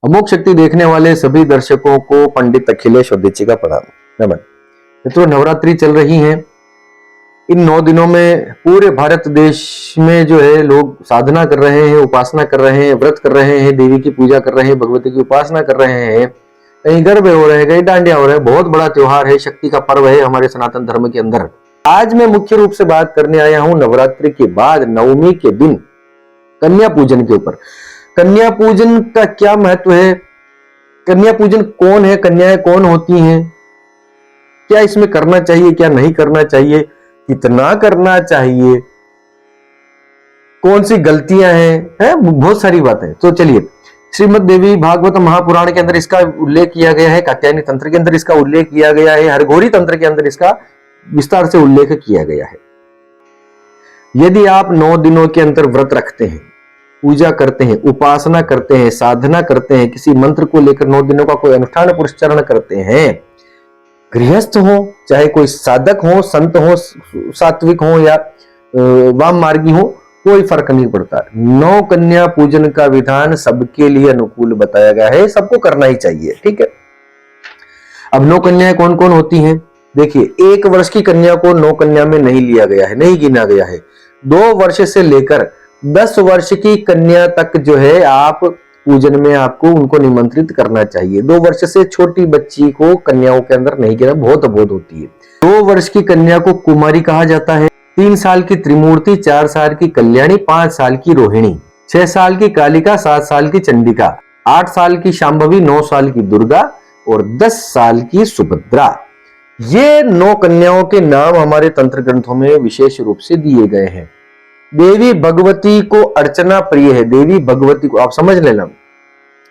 अमोघ शक्ति देखने वाले सभी दर्शकों को पंडित अखिलेश उद्यची का प्रणाम। नमन। मित्रों, नवरात्रि चल रही है। इन 9 दिनों में पूरे भारत देश में जो है लोग साधना कर रहे हैं, उपासना कर रहे हैं, व्रत कर रहे हैं, देवी की पूजा कर रहे हैं, भगवती की उपासना कर रहे हैं। कहीं गरबे हो रहे हैं, कहीं डांडिया हो रहे हैं। बहुत बड़ा त्योहार है, शक्ति का पर्व है हमारे सनातन धर्म के अंदर। आज मैं मुख्य रूप से बात करने आया हूं नवरात्रि के बाद नवमी के दिन कन्या पूजन के ऊपर। कन्या पूजन का क्या महत्व है, कन्या पूजन कौन है, कन्याएं कौन होती हैं, क्या इसमें करना चाहिए, क्या नहीं करना चाहिए, कितना करना चाहिए, कौन सी गलतियां हैं, बहुत सारी बातें। तो चलिए, श्रीमद् देवी भागवत महापुराण के अंदर इसका उल्लेख किया गया है, कात्यायनी तंत्र के अंदर इसका उल्लेख किया गया है, हरघोरी तंत्र के अंदर इसका विस्तार से उल्लेख किया गया है। यदि आप 9 दिनों के अंदर व्रत रखते हैं, पूजा करते हैं, उपासना करते हैं, साधना करते हैं, किसी मंत्र को लेकर 9 दिनों का कोई अनुष्ठान पुरस्चरण करते हैं, गृहस्थ हो चाहे कोई साधक हो, संत हो, सात्विक हो या वाम मार्गी हो, कोई फर्क नहीं पड़ता। 9 कन्या पूजन का विधान सबके लिए अनुकूल बताया गया है, सबको करना ही चाहिए। ठीक है। अब 9 कन्याएं कौन कौन होती हैं? देखिए, 1 वर्ष की कन्या को 9 कन्या में नहीं लिया गया है, नहीं गिना गया है। 2 वर्ष से लेकर 10 वर्ष की कन्या तक जो है आप पूजन में आपको उनको निमंत्रित करना चाहिए। 2 वर्ष से छोटी बच्ची को कन्याओं के अंदर नहीं गिना, बहुत अबोध होती है। 2 वर्ष की कन्या को कुमारी कहा जाता है, 3 साल की त्रिमूर्ति, 4 साल की कल्याणी, 5 साल की रोहिणी, 6 साल की कालिका, 7 साल की चंडिका, 8 साल की शांभवी, 9 साल की दुर्गा और 10 साल की सुभद्रा। ये 9 कन्याओं के नाम हमारे तंत्र ग्रंथों में विशेष रूप से दिए गए हैं। देवी भगवती को अर्चना प्रिय है। देवी भगवती को आप समझ लेना,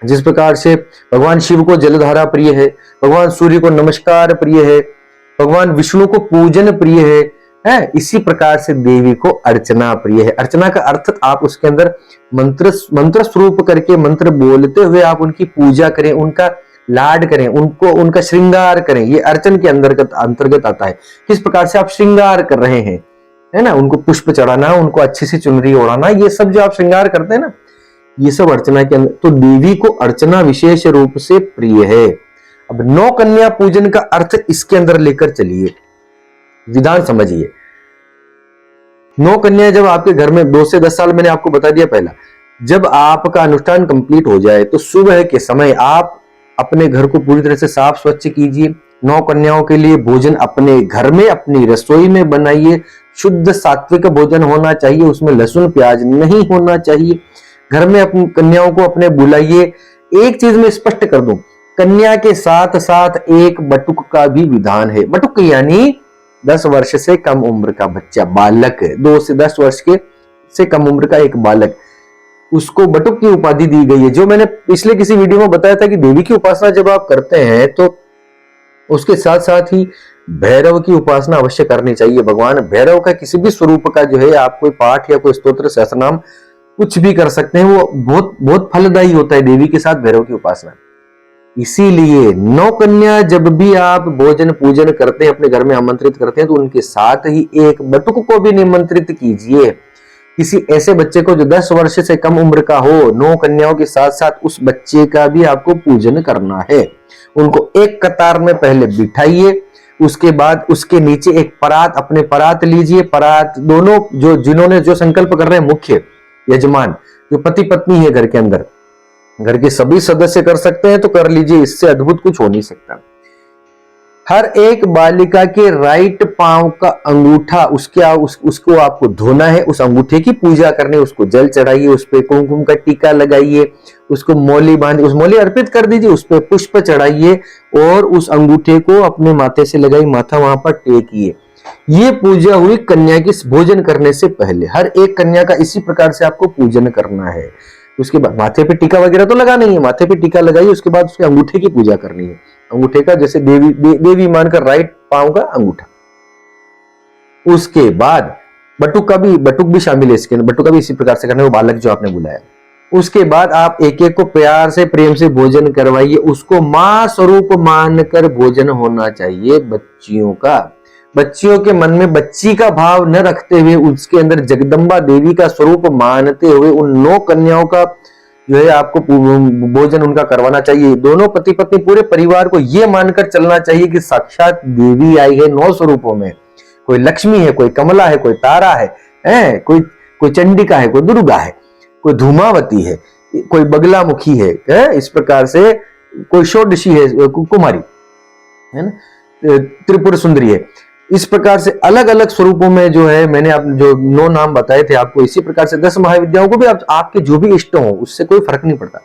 जिस प्रकार से भगवान शिव को जलधारा प्रिय है, भगवान सूर्य को नमस्कार प्रिय है, भगवान विष्णु को पूजन प्रिय है, इसी प्रकार से देवी को अर्चना प्रिय है। अर्चना का अर्थ आप उसके अंदर मंत्र स्वरूप करके मंत्र बोलते हुए आप उनकी पूजा करें, उनका लाड करें, उनको उनका श्रृंगार करें। ये अर्चन के अंतर्गत आता है। किस प्रकार से आप श्रृंगार कर रहे हैं, है ना, उनको पुष्प चढ़ाना, उनको अच्छी सी चुनरी ओढ़ाना, ये सब जो आप श्रृंगार करते हैं ना, ये सब अर्चना के अंदर। तो देवी को अर्चना विशेष रूप से प्रिय है। अब 9 कन्या पूजन का अर्थ इसके अंदर लेकर चलिए, विधान समझिए। 9 कन्या जब आपके घर में 2 से 10 साल, मैंने आपको बता दिया पहला, जब आपका अनुष्ठान कंप्लीट हो जाए तो सुबह के समय आप अपने घर को पूरी तरह से साफ स्वच्छ कीजिए। 9 कन्याओं के लिए भोजन अपने घर में अपनी रसोई में बनाइए। शुद्ध सात्विक भोजन होना चाहिए, उसमें लहसुन प्याज नहीं होना चाहिए। घर में अपनी कन्याओं को अपने बुलाइए। एक चीज मैं स्पष्ट कर दूं, कन्या के साथ साथ एक बटुक का भी विधान है। बटुक यानी 10 वर्ष से कम उम्र का बच्चा, बालक, 2 से 10 वर्ष के से कम उम्र का एक बालक, उसको बटुक की उपाधि दी गई है। जो मैंने पिछले किसी वीडियो में बताया था कि देवी की उपासना जब आप करते हैं तो उसके साथ साथ ही भैरव की उपासना अवश्य करनी चाहिए। भगवान भैरव का किसी भी स्वरूप का जो है आप कोई पाठ या कोई स्तोत्र, सहस्रनाम, कुछ भी कर सकते हैं, वो बहुत बहुत फलदायी होता है देवी के साथ भैरव की उपासना। इसीलिए 9 कन्या जब भी आप भोजन पूजन करते हैं, अपने घर में आमंत्रित करते हैं, तो उनके साथ ही एक बटुक को भी निमंत्रित कीजिए। किसी ऐसे बच्चे को जो 10 वर्ष से कम उम्र का हो, 9 कन्याओं के साथ साथ उस बच्चे का भी आपको पूजन करना है। उनको एक कतार में पहले बिठाइए, उसके बाद उसके नीचे एक परात, अपने परात लीजिए। परात दोनों जिन्होंने जो संकल्प कर रहे हैं, मुख्य यजमान जो पति पत्नी है घर के अंदर, घर के सभी सदस्य कर सकते हैं तो कर लीजिए, इससे अद्भुत कुछ हो नहीं सकता। हर एक बालिका के राइट पांव का अंगूठा उसको आपको धोना है, उस अंगूठे की पूजा करनी है, उसको जल चढ़ाइए, उस पर कुमकुम का टीका लगाइए, उसको मौली बांधिए, उस मौली अर्पित कर दीजिए, उस पर पुष्प चढ़ाइए और उस अंगूठे को अपने माथे से लगाइए, माथा वहां पर टेकिए। ये पूजा हुई कन्या की भोजन करने से पहले। हर एक कन्या का इसी प्रकार से आपको पूजन करना है। उसके बाद माथे पे टीका वगैरह तो लगा नहीं है, माथे पे टीका लगाइए, उसके बाद उसके अंगूठे की पूजा करनी है। अंगूठे का जैसे देवी मानकर राइट पांव का अंगूठा। उसके बाद बटुक भी शामिल है इसके अंदर, बटुक का भी इसी प्रकार से करना है, वो बालक जो आपने बुलाया। उसके बाद आप एक एक को प्यार से, प्रेम से भोजन करवाइए। उसको मां स्वरूप मानकर भोजन होना चाहिए बच्चियों का। बच्चियों के मन में बच्ची का भाव न रखते हुए उसके अंदर जगदम्बा देवी का स्वरूप मानते हुए उन 9 कन्याओं का जो है आपको भोजन उनका करवाना चाहिए। दोनों पति पत्नी पूरे परिवार को ये मानकर चलना चाहिए कि साक्षात देवी आई है 9 स्वरूपों में। कोई लक्ष्मी है, कोई कमला है, कोई तारा है, कोई चंडिका है, कोई दुर्गा है, कोई धूमावती है, कोई बगलामुखी है, इस प्रकार से कोई षोडशी है, कुमारी है ना, त्रिपुर सुंदरी है। इस प्रकार से अलग अलग स्वरूपों में जो है मैंने आप जो 9 नाम बताए थे आपको, इसी प्रकार से 10 महाविद्याओं को भी आपके जो भी इष्ट हो उससे कोई फर्क नहीं पड़ता।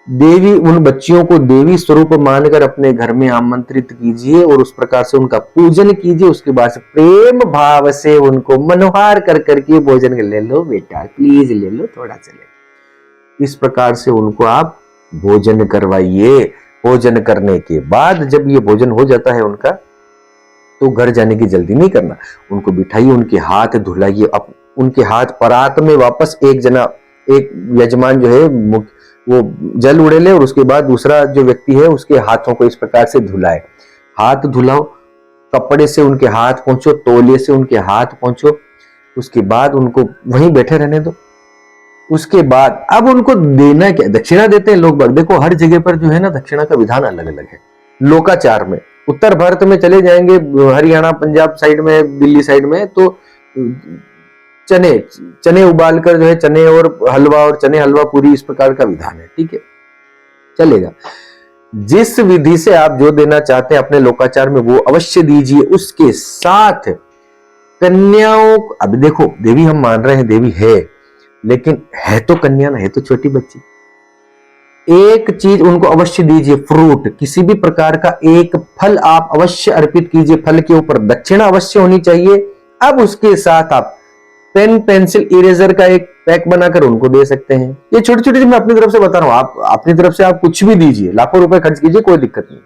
देवी, उन बच्चियों को देवी स्वरूप मानकर अपने घर में आमंत्रित कीजिए और उस प्रकार से उनका पूजन कीजिए। उसके बाद प्रेम भाव से उनको मनोहार कर करके भोजन ले लो बेटा, प्लीज ले लो, थोड़ा सा ले। इस प्रकार से उनको आप भोजन करवाइए। भोजन करने के बाद जब ये भोजन हो जाता है उनका, तो घर जाने की जल्दी नहीं करना, उनको बिठाइए, उनके हाथ धुलाइए, उनके हाथ परात में वापस एक यजमान जो है वो जल उड़ेले और उसके बाद दूसरा जो व्यक्ति है उसके हाथों को इस प्रकार से धुलाए। हाथ धुलाओ, कपड़े से उनके हाथ पोंछो, तौलिए से उनके हाथ पोंछो, उसके बाद उनको वहीं बैठे रहने दो। उसके बाद अब उनको देना क्या, दक्षिणा देते हैं लोग। देखो हर जगह पर जो है ना दक्षिणा का विधान अलग अलग है। लोकाचार में उत्तर भारत में चले जाएंगे, हरियाणा पंजाब साइड में, दिल्ली साइड में, तो चने उबालकर जो है चने और हलवा और चने हलवा पूरी, इस प्रकार का विधान है, ठीक है, चलेगा। जिस विधि से आप जो देना चाहते हैं अपने लोकाचार में वो अवश्य दीजिए। उसके साथ कन्याओं, अब देखो देवी हम मान रहे हैं देवी है, लेकिन है तो कन्या ना, है तो छोटी बच्ची। एक चीज उनको अवश्य दीजिए, फ्रूट, किसी भी प्रकार का एक फल आप अवश्य अर्पित कीजिए। फल के ऊपर दक्षिणा अवश्य होनी चाहिए। अब उसके साथ आप पेन, पेंसिल, इरेजर का एक पैक बनाकर उनको दे सकते हैं। ये छोटी छोटी चीज मैं अपनी तरफ से बता रहा हूं, आप अपनी तरफ से आप कुछ भी दीजिए, लाखों रुपए खर्च कीजिए, कोई दिक्कत नहीं।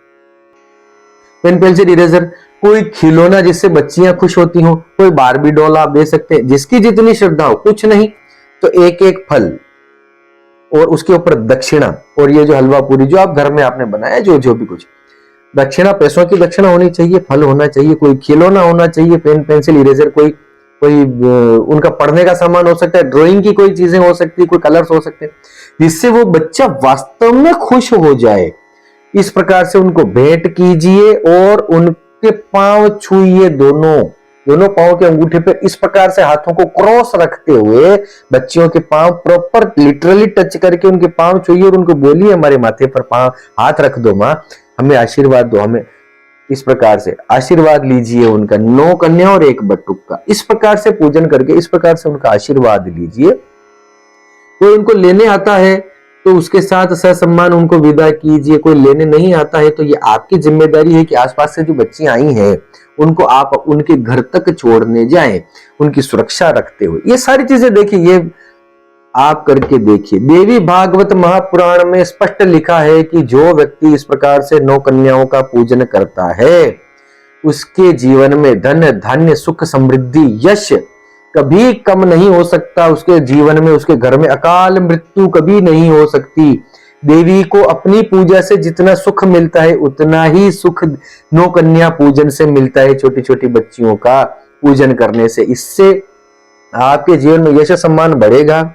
पेन, पेंसिल, इरेजर, कोई खिलौना जिससे बच्चियां खुश होती हो, कोई बारबी डॉल आप दे सकते हैं, जिसकी जितनी श्रद्धा हो। कुछ नहीं तो एक एक फल और उसके ऊपर दक्षिणा, और ये जो हलवा पूरी जो आप घर में आपने बनाया, जो भी कुछ दक्षिणा, पैसों की दक्षिणा होनी चाहिए, फल होना चाहिए, कोई खिलौना होना चाहिए, पेन, पेंसिल, इरेजर, कोई उनका पढ़ने का सामान हो सकता है, ड्राइंग की कोई चीजें हो सकती है, कोई कलर्स हो सकते हैं, जिससे वो बच्चा वास्तव में खुश हो जाए। इस प्रकार से उनको भेंट कीजिए और उनके पांव छुइए, दोनों पांव के अंगूठे पे इस प्रकार से हाथों को क्रॉस रखते हुए बच्चियों के पांव प्रॉपर लिटरली टच करके उनके पांव छुइए और उनको बोलिए हमारे माथे पर पांव हाथ रख दो मां, हमें आशीर्वाद दो, हमें इस प्रकार से आशीर्वाद लीजिए उनका। 9 कन्या और 1 बटुक का इस प्रकार से पूजन करके इस प्रकार से उनका आशीर्वाद लीजिए। कोई उनको लेने आता है तो उसके साथ ससम्मान उनको विदा कीजिए। कोई लेने नहीं आता है तो ये आपकी जिम्मेदारी है कि आसपास से जो बच्चियां आई हैं उनको आप उनके घर तक छोड़ने जाएं, उनकी सुरक्षा रखते हुए। ये सारी चीजें देखिए, ये आप करके देखिए। देवी भागवत महापुराण में स्पष्ट लिखा है कि जो व्यक्ति इस प्रकार से 9 कन्याओं का पूजन करता है उसके जीवन में धन, धान्य, सुख, समृद्धि, यश कभी कम नहीं हो सकता। उसके जीवन में, उसके घर में अकाल मृत्यु कभी नहीं हो सकती। देवी को अपनी पूजा से जितना सुख मिलता है उतना ही सुख 9 कन्या पूजन से मिलता है, छोटी छोटी बच्चियों का पूजन करने से। इससे आपके जीवन में यश सम्मान बढ़ेगा,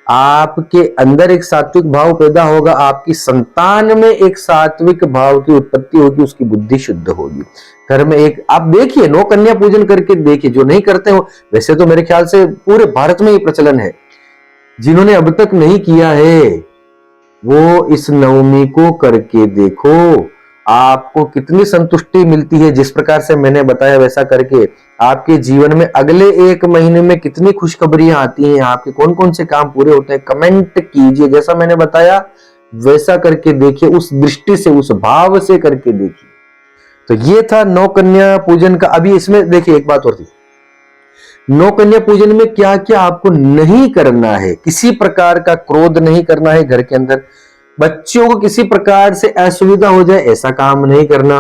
आपके अंदर एक सात्विक भाव पैदा होगा, आपकी संतान में एक सात्विक भाव की उत्पत्ति होगी, उसकी बुद्धि शुद्ध होगी। घर में एक आप देखिए 9 कन्या पूजन करके देखिए, जो नहीं करते हो, वैसे तो मेरे ख्याल से पूरे भारत में ये प्रचलन है, जिन्होंने अब तक नहीं किया है वो इस नवमी को करके देखो, आपको कितनी संतुष्टि मिलती है। जिस प्रकार से मैंने बताया वैसा करके आपके जीवन में अगले 1 महीने में कितनी खुशखबरियां आती हैं, आपके कौन कौन से काम पूरे होते हैं, कमेंट कीजिए। जैसा मैंने बताया वैसा करके देखिए, उस दृष्टि से, उस भाव से करके देखिए। तो ये था 9 कन्या पूजन का। अभी इसमें देखिए एक बात और थी, 9 कन्या पूजन में क्या क्या आपको नहीं करना है। किसी प्रकार का क्रोध नहीं करना है घर के अंदर, बच्चों को किसी प्रकार से असुविधा हो जाए ऐसा काम नहीं करना,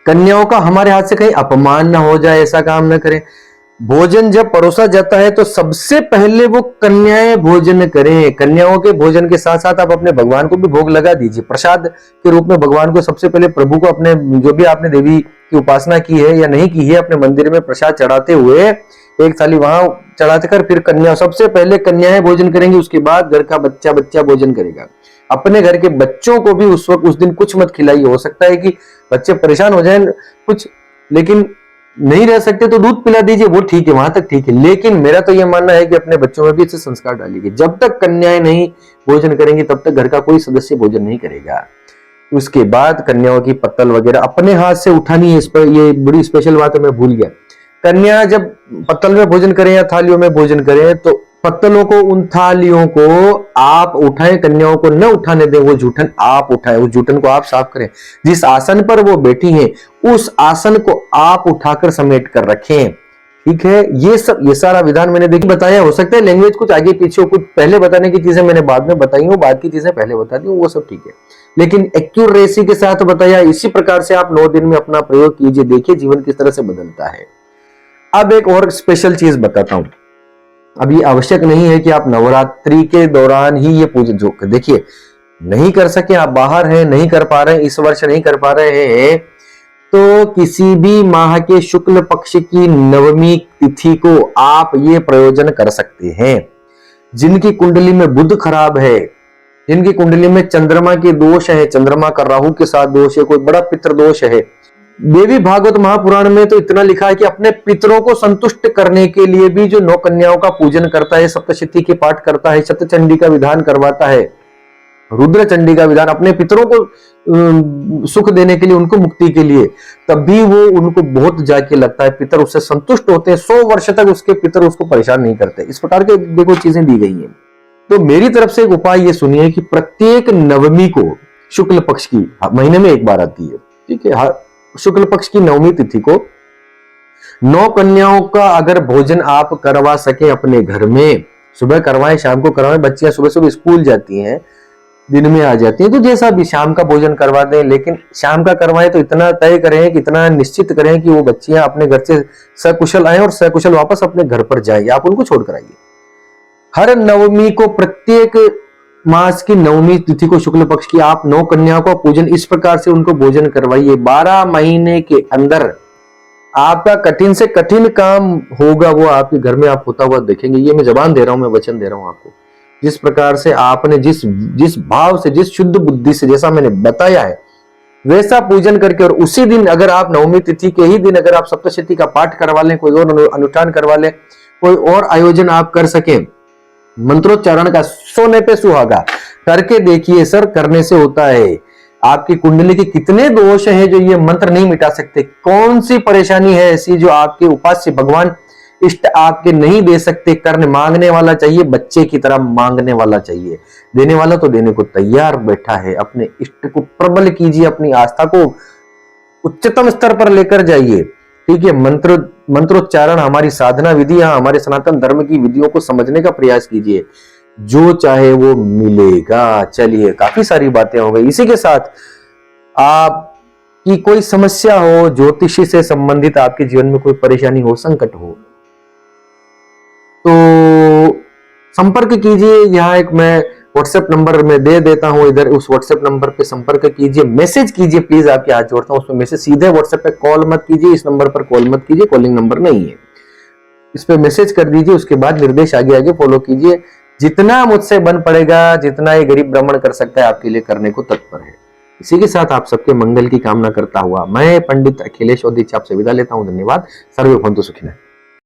कन्याओं का हमारे हाथ से कहीं अपमान ना हो जाए ऐसा काम ना करें। भोजन जब परोसा जाता है तो सबसे पहले वो कन्याएं भोजन करें। कन्याओं के भोजन के साथ साथ आप अपने भगवान को भी भोग लगा दीजिए प्रसाद के रूप में। भगवान को सबसे पहले, प्रभु को, अपने जो भी आपने देवी की उपासना की है या नहीं की है, अपने मंदिर में प्रसाद चढ़ाते हुए एक थाली वहां चढ़ाकर फिर कन्या, सबसे पहले कन्याएं भोजन करेंगी, उसके बाद घर का बच्चा बच्चा भोजन करेगा। अपने घर के बच्चों को भी उस वक्त, उस दिन कुछ मत खिलाइए। हो सकता है कि बच्चे परेशान हो जाएं कुछ, लेकिन नहीं रह सकते तो दूध पिला दीजिए, वो ठीक है, वहां तक ठीक है। लेकिन मेरा तो यह मानना है कि अपने बच्चों में भी इसे संस्कार डालिए। जब तक कन्याएं नहीं भोजन करेंगी तब तक घर का कोई सदस्य भोजन नहीं करेगा। उसके बाद कन्याओं की पत्तल वगैरह अपने हाथ से उठानी है। इस पर ये बड़ी स्पेशल बात है, मैं भूल गया। कन्या जब पत्तल में भोजन करें या थालियों में भोजन करें तो पत्तलों को, उन थालियों को आप उठाएं, कन्याओं को न उठाने दें। वो जूठन आप उठाएं, उस जूठन को आप साफ करें। जिस आसन पर वो बैठी हैं उस आसन को आप उठाकर समेट कर रखें। ठीक है, ये सारा विधान मैंने देखिए बताया। हो सकता है लैंग्वेज कुछ आगे पीछे, कुछ पहले बताने की चीजें मैंने बाद में बताई हूँ, बाद की चीजें पहले बता दी हूँ, वो सब ठीक है, लेकिन एक्यूरेसी के साथ बताया। इसी प्रकार से आप 9 दिन में अपना प्रयोग कीजिए, देखिए जीवन किस तरह से बदलता है। अब एक और स्पेशल चीज बताता हूं। अभी आवश्यक नहीं है कि आप नवरात्रि के दौरान ही ये पूजा, जो देखिए नहीं कर सके, आप बाहर हैं, नहीं कर पा रहे हैं, इस वर्ष नहीं कर पा रहे हैं, तो किसी भी माह के शुक्ल पक्ष की नवमी तिथि को आप ये प्रयोजन कर सकते हैं। जिनकी कुंडली में बुध खराब है, जिनकी कुंडली में चंद्रमा के दोष है, चंद्रमा का राहु के साथ दोष है, कोई बड़ा पितृ दोष है, देवी भागवत महापुराण में तो इतना लिखा है कि अपने पितरों को संतुष्ट करने के लिए भी जो 9 कन्याओं का पूजन करता है, सप्तशती के पाठ करता है, शतचंडी का विधान करवाता है, रुद्र चंडी का विधान, अपने पितरों को सुख देने के लिए, उनको मुक्ति के लिए, तब भी वो उनको बहुत जाके लगता है, पितर उससे संतुष्ट होते हैं। 100 वर्ष तक उसके पितर उसको परेशान नहीं करते। इस प्रकार के देखो चीजें दी गई हैं। तो मेरी तरफ से एक उपाय ये सुनिए कि प्रत्येक नवमी को, शुक्ल पक्ष की, महीने में एक बार आती है, ठीक है, शुक्ल पक्ष की नवमी तिथि को 9 कन्याओं का अगर भोजन आप करवा सके अपने घर में, सुबह करवाएं, शाम को करवाएं। बच्चियां सुबह सुबह स्कूल जाती हैं, दिन में आ जाती हैं, तो जैसा भी शाम का भोजन करवा दें, लेकिन शाम का करवाएं तो इतना तय करें कि इतना निश्चित करें कि वो बच्चियां अपने घर से सकुशल आए और सकुशल वापस अपने घर पर जाए, आप उनको छोड़कर आइए। हर नवमी को, प्रत्येक मास की नवमी तिथि को, शुक्ल पक्ष की, आप 9 कन्याओं का पूजन इस प्रकार से उनको भोजन करवाइए। 12 महीने के अंदर आपका कठिन से कठिन काम होगा, वो आपके घर में आप होता हुआ देखेंगे। ये मैं जबान दे रहा हूं, मैं वचन दे रहा हूं आपको। जिस प्रकार से आपने जिस भाव से, जिस शुद्ध बुद्धि से, जैसा मैंने बताया है, वैसा पूजन करके, और उसी दिन अगर आप नवमी तिथि के ही दिन अगर आप सप्तशती का पाठ करवा लें, कोई और अनुष्ठान करवा लें, कोई और आयोजन आप कर सकें, मंत्रोच्चारण का, सोने पे सुहागा करके देखिए सर, करने से होता है। आपकी कुंडली के कितने दोष हैं जो ये मंत्र नहीं मिटा सकते? कौन सी परेशानी है ऐसी जो आपके उपास्य भगवान इष्ट आपके नहीं दे सकते? करने मांगने वाला चाहिए, बच्चे की तरह मांगने वाला चाहिए, देने वाला तो देने को तैयार बैठा है। अपने इष्ट को प्रबल कीजिए, अपनी आस्था को उच्चतम स्तर पर लेकर जाइए। ठीक है, मंत्रोच्चारण हमारी साधना विधि, हमारे सनातन धर्म की विधियों को समझने का प्रयास कीजिए, जो चाहे वो मिलेगा। चलिए, काफी सारी बातें हो गई। इसी के साथ आपकी कोई समस्या हो, ज्योतिषी से संबंधित आपके जीवन में कोई परेशानी हो, संकट हो, तो संपर्क कीजिए। यहाँ एक मैं व्हाट्सएप नंबर में दे देता हूं, इधर उस व्हाट्सएप नंबर पे संपर्क कीजिए, मैसेज कीजिए, प्लीज आपके हाथ जोड़ता हूं, उसमें मैसेज सीधे व्हाट्सएप पे, कॉल मत कीजिए, इस नंबर पर कॉल मत कीजिए, कॉलिंग नंबर नहीं है, इस पे मैसेज कर दीजिए। उसके बाद निर्देश आगे आगे फॉलो कीजिए। जितना मुझसे बन पड़ेगा, जितना ये गरीब ब्राह्मण कर सकता है, आपके लिए करने को तत्पर है। इसी के साथ आप सबके मंगल की कामना करता हुआ मैं पंडित अखिलेश ओदिच आपसे विदा लेता हूं। धन्यवाद। सर्वे भवन्तु सुखिनः।